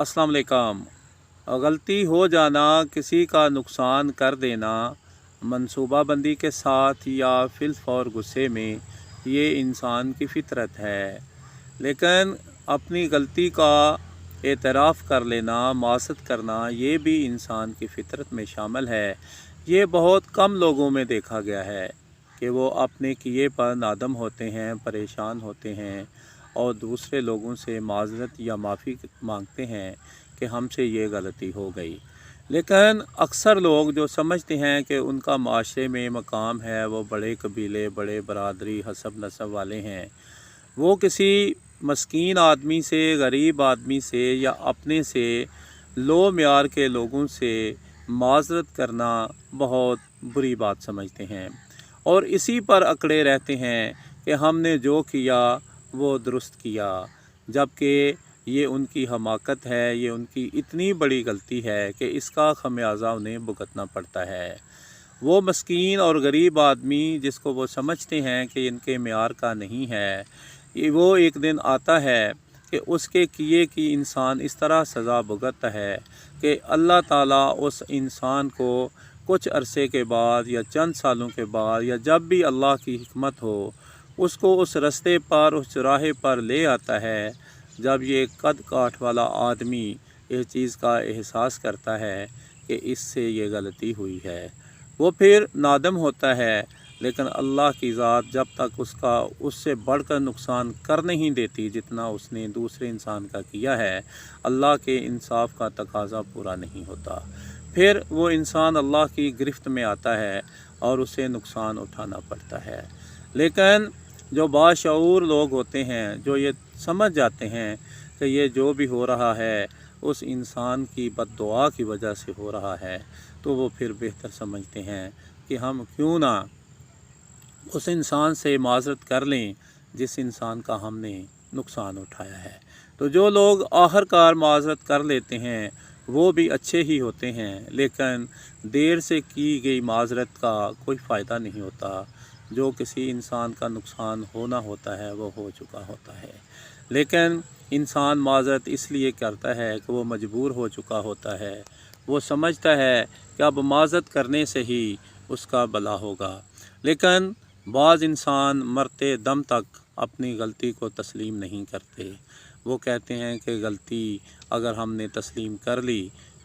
अस्सलाम वालेकुम। गलती हो जाना, किसी का नुकसान कर देना मंसूबा बंदी के साथ या फिलफौर गुस्से में, ये इंसान की फितरत है। लेकिन अपनी गलती का एतराफ़ कर लेना, माज़रत करना, ये भी इंसान की फितरत में शामिल है। ये बहुत कम लोगों में देखा गया है कि वो अपने किए पर नादम होते हैं, परेशान होते हैं और दूसरे लोगों से माज़रत या माफ़ी मांगते हैं कि हमसे ये गलती हो गई। लेकिन अक्सर लोग जो समझते हैं कि उनका माशरे में मकाम है, वो बड़े कबीले, बड़े बरादरी, हसब नसब वाले हैं, वो किसी मस्कीन आदमी से, गरीब आदमी से या अपने से लो म्यार के लोगों से माज़रत करना बहुत बुरी बात समझते हैं और इसी पर अकड़े रहते हैं कि हमने जो किया वो दुरुस्त किया, जबकि ये उनकी हमाकत है, ये उनकी इतनी बड़ी गलती है कि इसका खमियाजा उन्हें भुगतना पड़ता है। वो मस्कीन और गरीब आदमी जिसको वो समझते हैं कि इनके म्यार का नहीं है, ये वो एक दिन आता है कि उसके किए की इंसान इस तरह सज़ा भुगतता है कि अल्लाह ताला उस इंसान को कुछ अरसे के बाद या चंद सालों के बाद या जब भी अल्लाह की हिकमत हो, उसको उस रास्ते पर, उस चौराहे पर ले आता है जब ये कद काठ वाला आदमी इस चीज़ का एहसास करता है कि इससे ये गलती हुई है। वो फिर नादम होता है, लेकिन अल्लाह की ज़ात जब तक उसका उससे बढ़कर नुकसान कर नहीं देती जितना उसने दूसरे इंसान का किया है, अल्लाह के इंसाफ का तकाज़ा पूरा नहीं होता। फिर वो इंसान अल्लाह की गिरफ्त में आता है और उसे नुकसान उठाना पड़ता है। लेकिन जो बाशऊर लोग होते हैं, जो ये समझ जाते हैं कि ये जो भी हो रहा है उस इंसान की बद्दुआ की वजह से हो रहा है, तो वो फिर बेहतर समझते हैं कि हम क्यों ना उस इंसान से माज़रत कर लें जिस इंसान का हमने नुकसान उठाया है। तो जो लोग आखिरकार माज़रत कर लेते हैं वो भी अच्छे ही होते हैं, लेकिन देर से की गई माज़रत का कोई फ़ायदा नहीं होता। जो किसी इंसान का नुकसान होना होता है वो हो चुका होता है, लेकिन इंसान माज़रत इसलिए करता है कि वो मजबूर हो चुका होता है। वो समझता है कि अब माज़रत करने से ही उसका भला होगा। लेकिन बाज़ इंसान मरते दम तक अपनी गलती को तस्लीम नहीं करते। वो कहते हैं कि गलती अगर हमने तस्लीम कर ली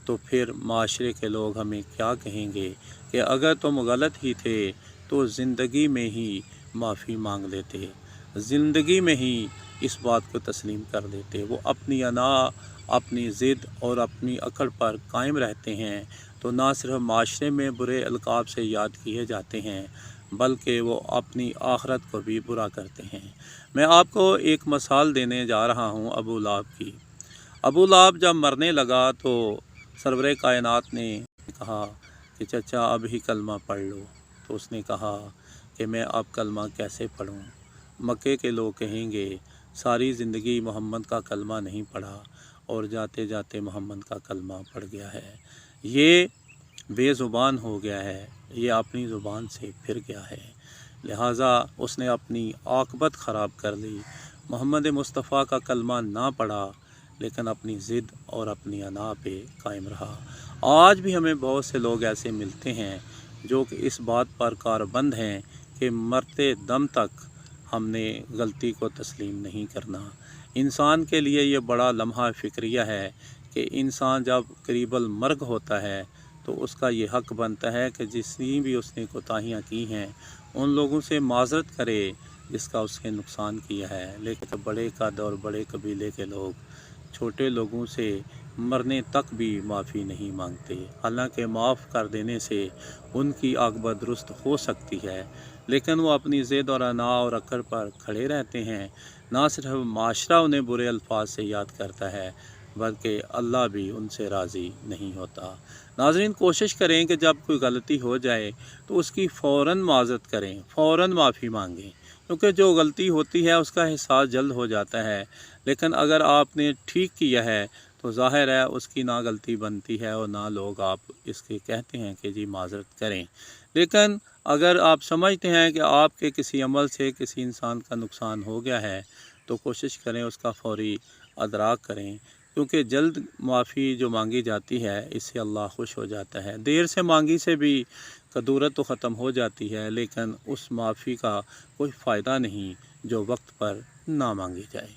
तो फिर माशरे के लोग हमें क्या कहेंगे कि अगर तुम गलत ही थे तो ज़िंदगी में ही माफ़ी मांग लेते, ज़िंदगी में ही इस बात को तस्लीम कर लेते। वो अपनी अना, अपनी ज़िद और अपनी अकड़ पर कायम रहते हैं, तो ना सिर्फ माशरे में बुरे अलकाब से याद किए जाते हैं बल्कि वो अपनी आखरत को भी बुरा करते हैं। मैं आपको एक मिसाल देने जा रहा हूँ अबू लहब की। अबू लहब जब मरने लगा तो सरवरे कायनात ने कहा कि चचा अब ही कलमा पढ़ लो। तो उसने कहा कि मैं अब कलमा कैसे पढ़ूँ? मक्के के लोग कहेंगे सारी ज़िंदगी मोहम्मद का कलमा नहीं पढ़ा और जाते जाते मोहम्मद का कलमा पढ़ गया है, ये बेज़ुबान हो गया है, ये अपनी ज़ुबान से फिर गया है, लिहाजा उसने अपनी आक़िबत ख़राब कर ली। मोहम्मद मुस्तफ़ा का कलमा ना पढ़ा लेकिन अपनी ज़िद और अपनी अना पे कायम रहा। आज भी हमें बहुत से लोग ऐसे मिलते हैं जो कि इस बात पर कारबंद हैं कि मरते दम तक हमने गलती को तस्लीम नहीं करना। इंसान के लिए ये बड़ा लम्हा फ़िक्रिया है कि इंसान जब करीबल मर्ग होता है तो उसका ये हक़ बनता है कि जितनी भी उसने कोताहियाँ की हैं उन लोगों से माज़रत करे जिसका उसके नुकसान किया है। लेकिन बड़े कद और बड़े कबीले के लोग छोटे लोगों से मरने तक भी माफ़ी नहीं मांगते, हालांकि माफ़ कर देने से उनकी आक़िबत दुरुस्त हो सकती है, लेकिन वो अपनी ज़िद और अना और अकड़ पर खड़े रहते हैं। ना सिर्फ माशरा उन्हें बुरे अल्फाज से याद करता है बल्कि अल्लाह भी उनसे राज़ी नहीं होता। नाज़रीन, कोशिश करें कि जब कोई गलती हो जाए तो उसकी फ़ौरन माज़रत करें, फ़ौरन माफ़ी मांगें, क्योंकि जो गलती होती है उसका एहसास जल्द हो जाता है। लेकिन अगर आपने ठीक किया है तो ज़ाहिर है उसकी ना गलती बनती है और ना लोग आप इसके कहते हैं कि जी माज़रत करें। लेकिन अगर आप समझते हैं कि आपके किसी अमल से किसी इंसान का नुकसान हो गया है तो कोशिश करें उसका फ़ौरी अदराक करें کیونکہ جلد معافی جو مانگی جاتی ہے اس سے اللہ خوش ہو جاتا ہے، دیر سے مانگی سے بھی کدورت تو ختم ہو جاتی ہے، لیکن اس معافی کا کوئی فائدہ نہیں جو وقت پر نہ مانگی جائے۔